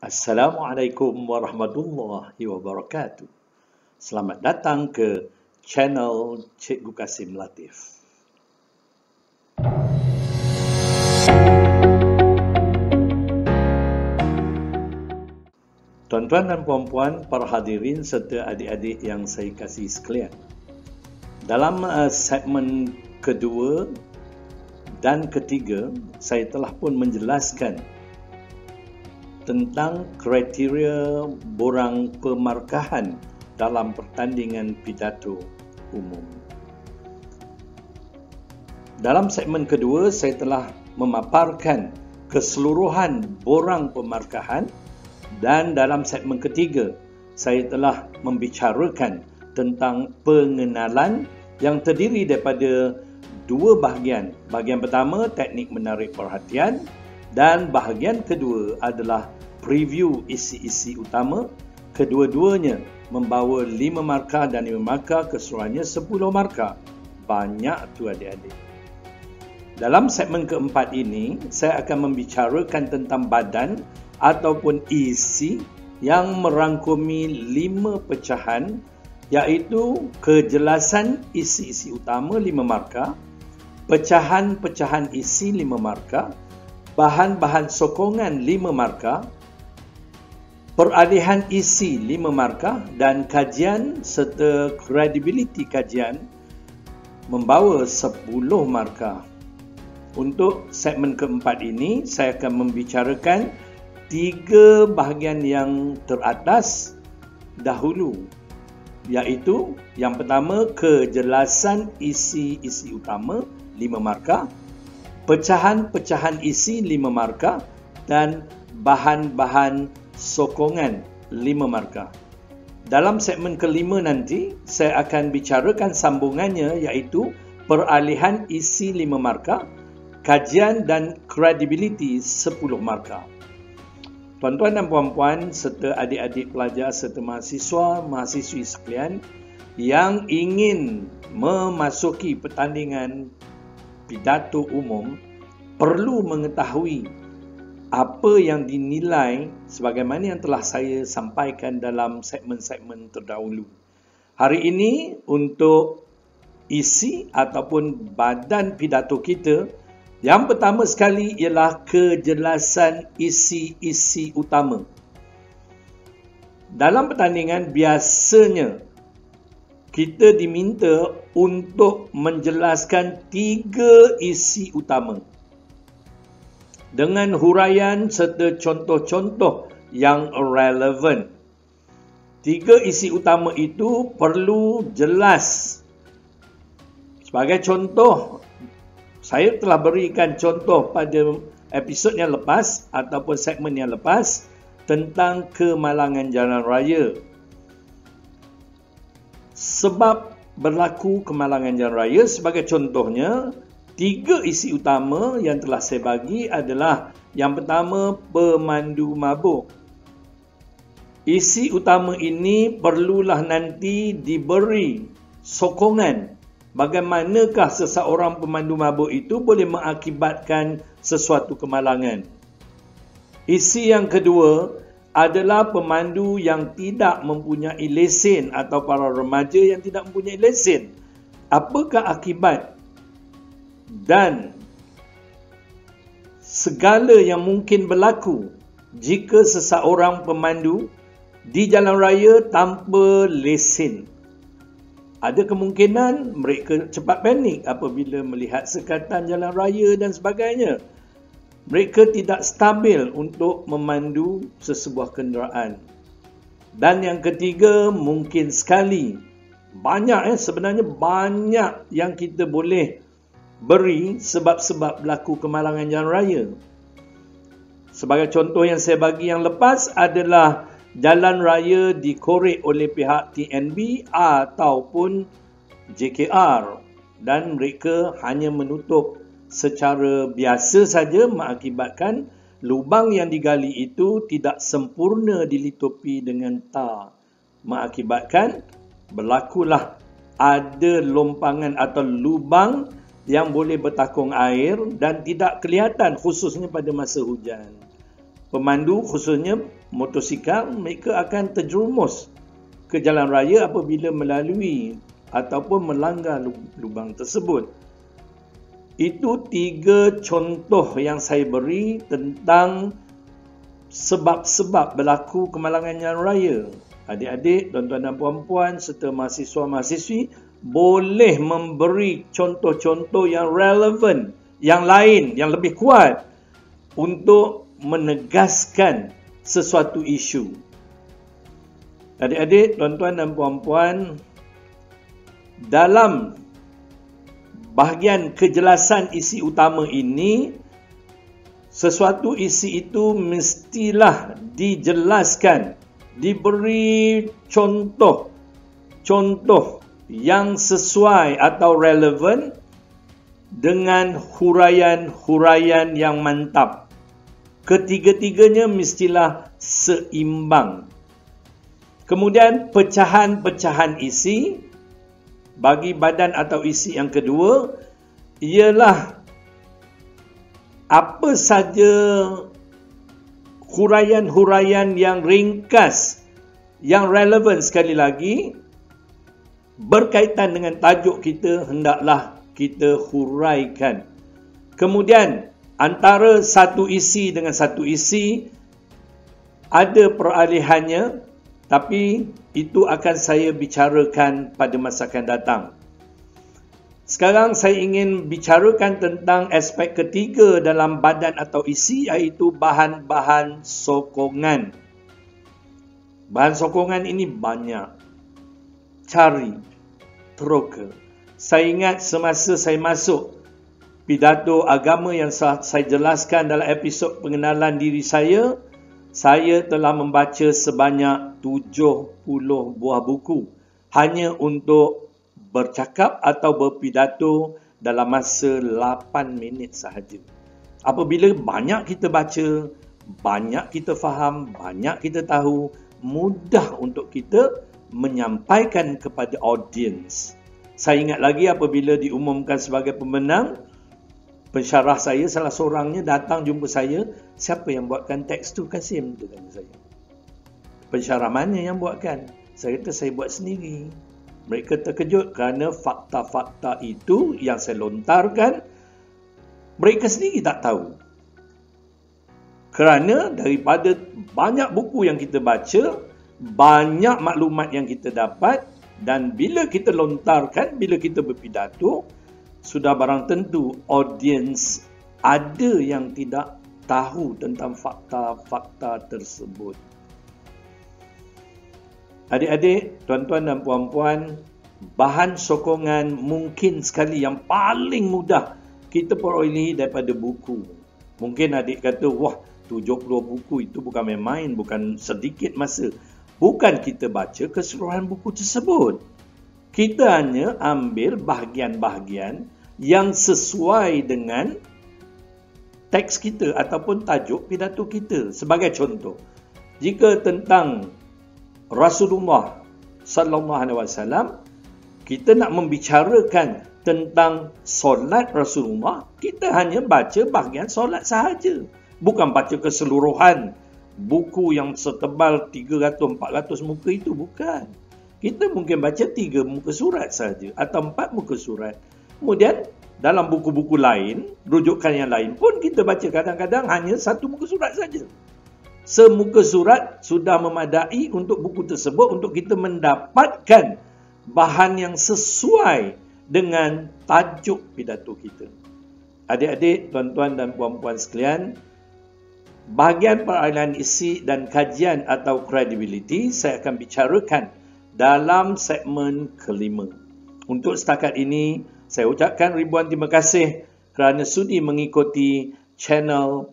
Assalamualaikum warahmatullahi wabarakatuh. Selamat datang ke channel Cikgu Kasim Latif. Tuan-tuan dan puan-puan, para hadirin serta adik-adik yang saya kasihi sekalian. Dalam segmen kedua dan ketiga, saya telah pun menjelaskan tentang kriteria borang pemarkahan dalam pertandingan pidato umum. Dalam segmen kedua, saya telah memaparkan keseluruhan borang pemarkahan, dan dalam segmen ketiga, saya telah membicarakan tentang pengenalan yang terdiri daripada dua bahagian. Bahagian pertama, teknik menarik perhatian, dan bahagian kedua adalah preview isi-isi utama. Kedua-duanya membawa 5 markah dan 5 markah, keseluruhannya 10 markah. Banyak tu adik-adik. Dalam segmen keempat ini, saya akan membicarakan tentang badan ataupun isi yang merangkumi 5 pecahan, iaitu kejelasan isi-isi utama 5 markah, pecahan-pecahan isi 5 markah, bahan-bahan sokongan 5 markah, peralihan isi 5 markah, dan kajian serta credibility kajian membawa 10 markah. Untuk segmen keempat ini, saya akan membicarakan 3 bahagian yang teratas dahulu, iaitu yang pertama, kejelasan isi-isi utama 5 markah, pecahan-pecahan isi 5 markah, dan bahan-bahan sokongan 5 markah. Dalam segmen kelima nanti, saya akan bicarakan sambungannya, iaitu peralihan isi 5 markah, kajian dan credibility 10 markah. Tuan-tuan dan puan-puan serta adik-adik pelajar serta mahasiswa-mahasiswi sekalian yang ingin memasuki pertandingan pidato umum perlu mengetahui apa yang dinilai sebagaimana yang telah saya sampaikan dalam segmen-segmen terdahulu. Hari ini untuk isi ataupun badan pidato kita, yang pertama sekali ialah kejelasan isi-isi utama. Dalam pertandingan biasanya kita diminta untuk menjelaskan 3 isi utama dengan huraian serta contoh-contoh yang relevan. 3 isi utama itu perlu jelas. Sebagai contoh, saya telah berikan contoh pada episod yang lepas ataupun segmen yang lepas tentang kemalangan jalan raya. Sebab berlaku kemalangan jalan raya, sebagai contohnya, 3 isi utama yang telah saya bagi adalah yang pertama, pemandu mabuk. Isi utama ini perlulah nanti diberi sokongan. Bagaimanakah seseorang pemandu mabuk itu boleh mengakibatkan sesuatu kemalangan? Isi yang kedua adalah pemandu yang tidak mempunyai lesen atau para remaja yang tidak mempunyai lesen. Apakah akibat dan segala yang mungkin berlaku jika seseorang pemandu di jalan raya tanpa lesen? Ada kemungkinan mereka cepat panik apabila melihat sekatan jalan raya dan sebagainya. Mereka tidak stabil untuk memandu sesebuah kenderaan. Dan yang ketiga, mungkin sekali, sebenarnya banyak yang kita boleh beri sebab-sebab berlaku kemalangan jalan raya. Sebagai contoh yang saya bagi yang lepas adalah jalan raya dikorek oleh pihak TNB ataupun JKR dan mereka hanya menutup secara biasa saja, mengakibatkan lubang yang digali itu tidak sempurna dilitupi dengan tar, mengakibatkan berlakulah ada lompangan atau lubang yang boleh bertakung air dan tidak kelihatan khususnya pada masa hujan. pemandu khususnya motosikal, mereka akan terjerumus ke jalan raya apabila melalui ataupun melanggar lubang tersebut. Itu 3 contoh yang saya beri tentang sebab-sebab berlaku kemalangan jalan raya. Adik-adik, tuan-tuan dan puan-puan serta mahasiswa-mahasiswi boleh memberi contoh-contoh yang relevan, yang lain, yang lebih kuat untuk menegaskan sesuatu isu. Adik-adik, tuan-tuan dan puan-puan, dalam bahagian kejelasan isi utama ini, sesuatu isi itu mestilah dijelaskan, diberi contoh yang sesuai atau relevan dengan huraian-huraian yang mantap. Ketiga-tiganya mestilah seimbang. Kemudian pecahan-pecahan isi bagi badan atau isi yang kedua ialah apa saja huraian-huraian yang ringkas, yang relevan sekali lagi, berkaitan dengan tajuk kita, hendaklah kita huraikan. Kemudian antara satu isi dengan satu isi ada peralihannya, tapi itu akan saya bicarakan pada masa akan datang. Sekarang saya ingin bicarakan tentang aspek ketiga dalam badan atau isi, iaitu bahan-bahan sokongan. Bahan sokongan ini banyak. Cari, teroka. Saya ingat semasa saya masuk pidato agama yang saya jelaskan dalam episod pengenalan diri saya telah membaca sebanyak 70 buah buku hanya untuk bercakap atau berpidato dalam masa 8 minit sahaja. Apabila banyak kita baca, banyak kita faham, banyak kita tahu, mudah untuk kita menyampaikan kepada audiens. Saya ingat lagi apabila diumumkan sebagai pemenang, pensyarah saya, salah seorangnya datang jumpa saya, siapa yang buatkan teks tu, Kasim? Dia tanya saya. Pensyarah mana yang buatkan? Saya kata, saya buat sendiri. Mereka terkejut kerana fakta-fakta itu yang saya lontarkan, mereka sendiri tak tahu. Kerana daripada banyak buku yang kita baca, banyak maklumat yang kita dapat, dan bila kita lontarkan, bila kita berpidato, sudah barang tentu audiens ada yang tidak tahu tentang fakta-fakta tersebut. Adik-adik, tuan-tuan dan puan-puan, bahan sokongan mungkin sekali yang paling mudah kita perolehi daripada buku. Mungkin adik kata, wah 70 buku itu bukan main-main, bukan sedikit masa. Bukan kita baca keseluruhan buku tersebut. Kita hanya ambil bahagian-bahagian yang sesuai dengan teks kita ataupun tajuk pidato kita. Sebagai contoh, jika tentang Rasulullah sallallahu alaihi wasallam, kita nak membicarakan tentang solat Rasulullah, kita hanya baca bahagian solat sahaja. Bukan baca keseluruhan buku yang setebal 300-400 muka itu, bukan. Kita mungkin baca 3 muka surat saja atau 4 muka surat. Kemudian dalam buku-buku lain, rujukan yang lain pun kita baca kadang-kadang hanya 1 muka surat saja. Semuka surat sudah memadai untuk buku tersebut untuk kita mendapatkan bahan yang sesuai dengan tajuk pidato kita. Adik-adik, tuan-tuan dan puan-puan sekalian, bahagian peralihan isi dan kajian atau credibility saya akan bicarakan dalam segmen kelima. Untuk setakat ini, saya ucapkan ribuan terima kasih kerana sudi mengikuti channel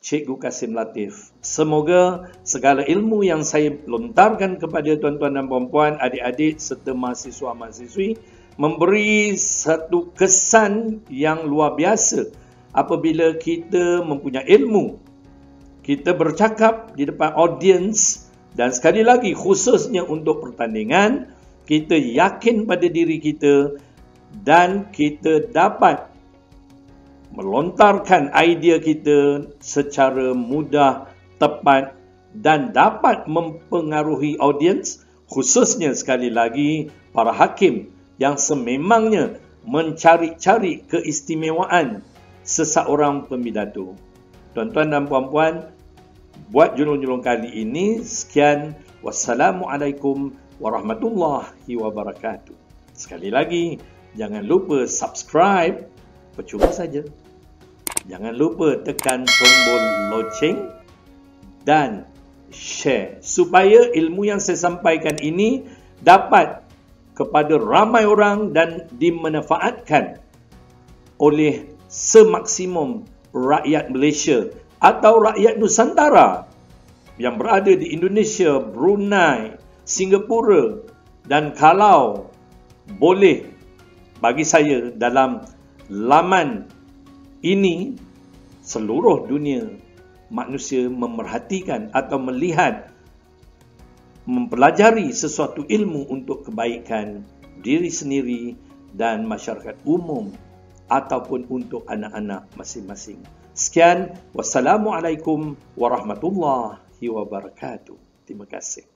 Cikgu Kasim Latif. Semoga segala ilmu yang saya lontarkan kepada tuan-tuan dan puan-puan, adik-adik serta mahasiswa-mahasiswi memberi satu kesan yang luar biasa apabila kita mempunyai ilmu. Kita bercakap di depan audiens dan sekali lagi khususnya untuk pertandingan, kita yakin pada diri kita dan kita dapat melontarkan idea kita secara mudah tepat dan dapat mempengaruhi audiens, khususnya sekali lagi para hakim yang sememangnya mencari-cari keistimewaan seseorang pemidatu. Tuan-tuan dan puan-puan, buat julung-julung kali ini sekian. Wassalamualaikum warahmatullahi wabarakatuh. Sekali lagi, jangan lupa subscribe, percuma saja. Jangan lupa tekan tombol loceng dan share supaya ilmu yang saya sampaikan ini dapat kepada ramai orang dan dimanfaatkan oleh semaksimum rakyat Malaysia atau rakyat Nusantara yang berada di Indonesia, Brunei, Singapura, dan kalau boleh bagi saya dalam laman ini seluruh dunia manusia memerhatikan atau melihat, mempelajari sesuatu ilmu untuk kebaikan diri sendiri dan masyarakat umum ataupun untuk anak-anak masing-masing. Sekian, wassalamualaikum warahmatullahi wabarakatuh. Terima kasih.